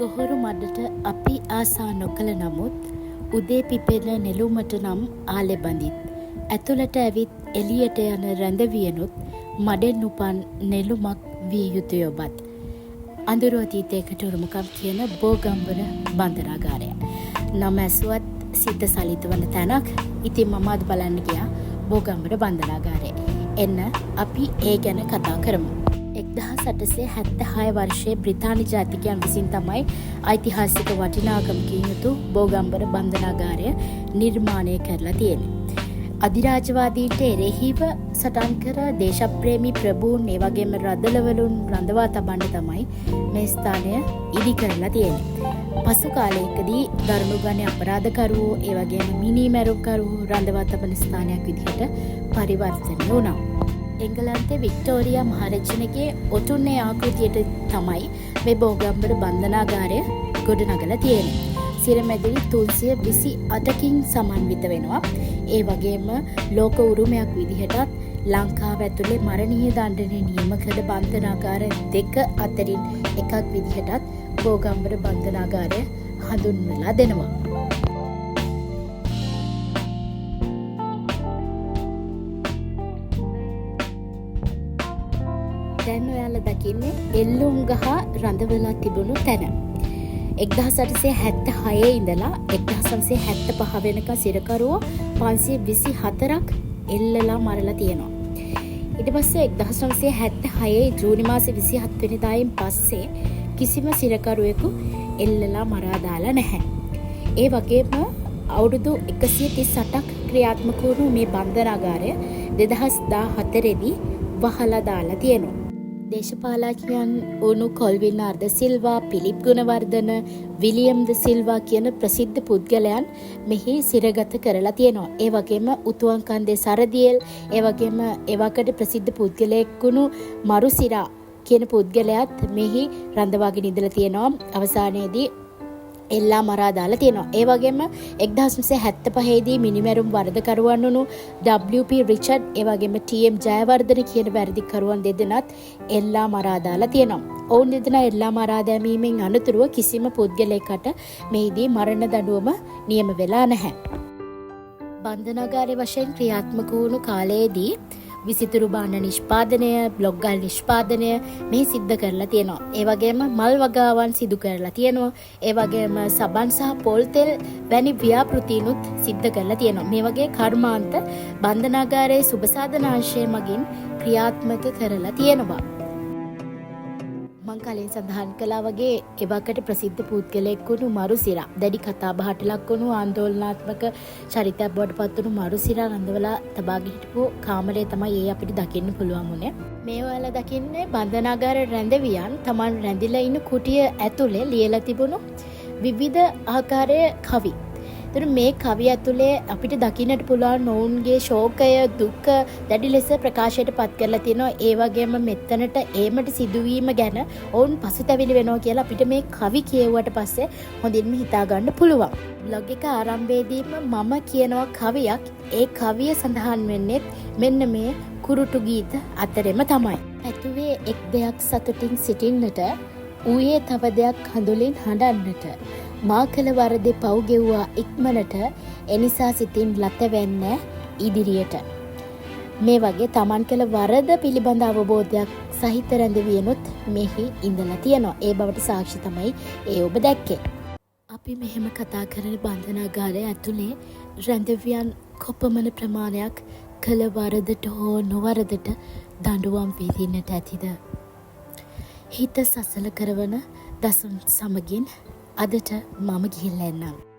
ගොහොරු මඩට අපි ආසා නොකළ නමුත් උදේ පිපෙන නෙළුමට නම් ආලෙ බඳිත්. ඇතුළට ඇවිත් එළියට යන රැඳවියනුත් මඩෙන් උපන් නෙළුමක් විය යුතුය ඔබත්. අඳුරු අතීතයකට උරුමකම් කියන බෝගම්බර බන්ධනාගාරය. නම ඇසුවත් සිත සලිත වන තැනක්. ඉතින් මම අද බලන්න ගියා බෝගම්බර බන්ධනාගාරය. එන්න අපි ඒ ගැන කතා කරමු. 1876 වර්ෂයේ බ්‍රිතාන්‍ය ජාතිකයන් විසින් තමයි ඓතිහාසික වටිනාකමකින් යුතු බෝගම්බර බන්ධනාගාරය නිර්මාණය කරලා තියෙන්නේ. අධිරාජ්‍යවාදීන්ට එරෙහිව සටන් කර දේශප්‍රේමී ප්‍රභූන් ඒ වගේම රදළවලුන් රඳවා තබන්න තමයි මේ ස්ථානය ඉදි කරලා තියෙන්නේ. පසු කාලයකදී දරුණු ගණයේ අපරාධකරුවෝ ඒ වගේම මිනීමැරුම්කරුවෝ රඳවා තබන ස්ථානයක් විදිහට පරිවර්තනය වුණා. එංගලන්තයේ වික්ටෝරියා මහරජුණගේ ඔටුන්නේ ආකෘතියට තමයි මේ බෝගම්බර බන්ධනාගාරය ගොඩනගලා තියෙන්නේ. සිරමැදිරි 328කින් සමන්විත වෙනවා. ඒ වගේම ලෝක උරුමයක් විදිහටත් ලංකාව ඇතුලේ මරණීය දඬුවම නියම කළ බන්ධනාගාර දෙක අතරින් එකක් විදිහටත් බෝගම්බර බන්ධනාගාරය හඳුන්වලා දෙනවා. දැන් ඔයාලා දකින්නේ එල්ලුම් ගහ රඳවලා තිබුණු තැන. 1876 ඉඳලා 1975 වෙනකන් සිරකරුවෝ 524ක් එල්ලලා මරලා තියෙනවා. ඊට පස්සේ 1976 ජූනි මාසේ 27 වෙනිදායින් පස්සේ කිසිම සිරකරුවෙකු එල්ලලා මරා දාලා නැහැ. ඒ වගේම අවුරුදු 138ක් ක්‍රියාත්මක වුණු මේ බන්ධනාගාරය 2014 දී වහලා දාලා තියෙනවා. දේශපාලකයන් වුණු කොල්වින් ආර් සිල්වා, පිලිප් ගුණවර්ධන, විලියම් ද සිල්වා කියන ප්‍රසිද්ධ පුද්ගලයන් මෙහි සිරගත කරලා තියෙනවා. ඒ වගේම උතුවන්කන්දේ සරදියෙල්, ඒ වගේම එවකට ප්‍රසිද්ධ පුද්ගලයෙක් වුණු මරුසිරා කියන පුද්ගලයාත් මෙහි රඳවාගෙන ඉඳලා තියෙනවා. අවසානයේදී එල්ලා මරා දාලා තියෙනවා. ඒ වගේම 1975 දී මිනිමැරුම් වරදකරුවන් වුණු WP රිචඩ් ඒ වගේම TM ජයවර්ධන කියන වැරදිකරුවන් දෙදෙනාත් එල්ලා මරා දාලා තියෙනවා. ඔවුන් දෙදෙනා එල්ලා මරා දැමීමෙන් අනතුරුව කිසිම පුද්ගලයෙකුට මෙහිදී මරණ දඬුවම නියම වෙලා නැහැ. බන්ධනාගාරයේ වශයෙන් ක්‍රියාත්මක වුණු කාලයේදී විසිතුරු භාණ්ඩ නිෂ්පාදනය, බ්ලොග් ගල් නිෂ්පාදනය මෙහි සිද්ධ කරලා තියෙනවා. ඒ වගේම මල් වගාවන් සිදු කරලා තියෙනවා. ඒ වගේම සබන් සහ පොල් තෙල් වැනි ව්‍යාපෘතිනුත් සිද්ධ කරලා තියෙනවා. මේ වගේ කර්මාන්ත බන්ධනාගාරයේ සුබසාධනාංශය මගින් ක්‍රියාත්මක කරලා තියෙනවා. මං කලින් සඳහන් කළා වගේ එවකට ප්‍රසිද්ධ පුද්ගලයෙක් වුණු මරුසිරා දැඩි කතාබහට ලක් වුණු ආందోලනාත්මක චරිතයක් බවට පත් වුණු මරුසිරා රඳවලා තබාගෙන හිටපු කාමරය තමයි ඒ අපිට දකින්න පුළුවන් වුණේ. මේ ඔයාලා දකින්නේ බන්ධනාගාර රැඳවියන් Taman රැඳිලා ඉන්න කුටිය ඇතුලේ ලියලා තිබුණු විවිධ ආකාරයේ කවි. ඒතර මේ කවිය ඇතුලේ අපිට දකින්නට පුළුවන් ඔවුන්ගේ ශෝකය, දුක දැඩි ලෙස ප්‍රකාශයට පත් කරලා තියෙනවා. ඒ වගේම මෙතනට ඒමට සිදුවීම ගැන ඔවුන් පසුතැවිලි වෙනවා කියලා අපිට මේ කවි කියවුවට පස්සේ හොඳින්ම හිතා ගන්න පුළුවන්. බ්ලොග් එක ආරම්භයේදීම මම කියනවා කවියක්. ඒ කවිය සඳහන් වෙන්නේ මෙන්න මේ කුරුටු ගීත අතරෙම තමයි. ඇතුවේ එක් දෙයක් සතුටින් සිටින්නට, ඌයේ තව දෙයක් හඳුලින් හඬන්නට, මා කළ වරදේ පව් ගෙව්වා ඉක්මනට, එනිසා සිතින් ලත වෙන්න ඉදිරියට. මේ වගේ Taman කළ වරද පිළිබඳ අවබෝධයක් සහිත රැඳවියනොත් මෙහි ඉඳලා තියෙනවා. ඒ බවට සාක්ෂි තමයි ඒ ඔබ දැක්කේ. අපි මෙහෙම කතා කරන බන්ධනාගාරය ඇතුලේ රැඳවියන් කොපමණ ප්‍රමාණයක් කළ වරදට හෝ නොවරදට දඬුවම් විඳින්නට ඇතිද? හිත සසල කරවන දසුන් සමගින් අදට මම ගිහිල්ලා එන්නම්.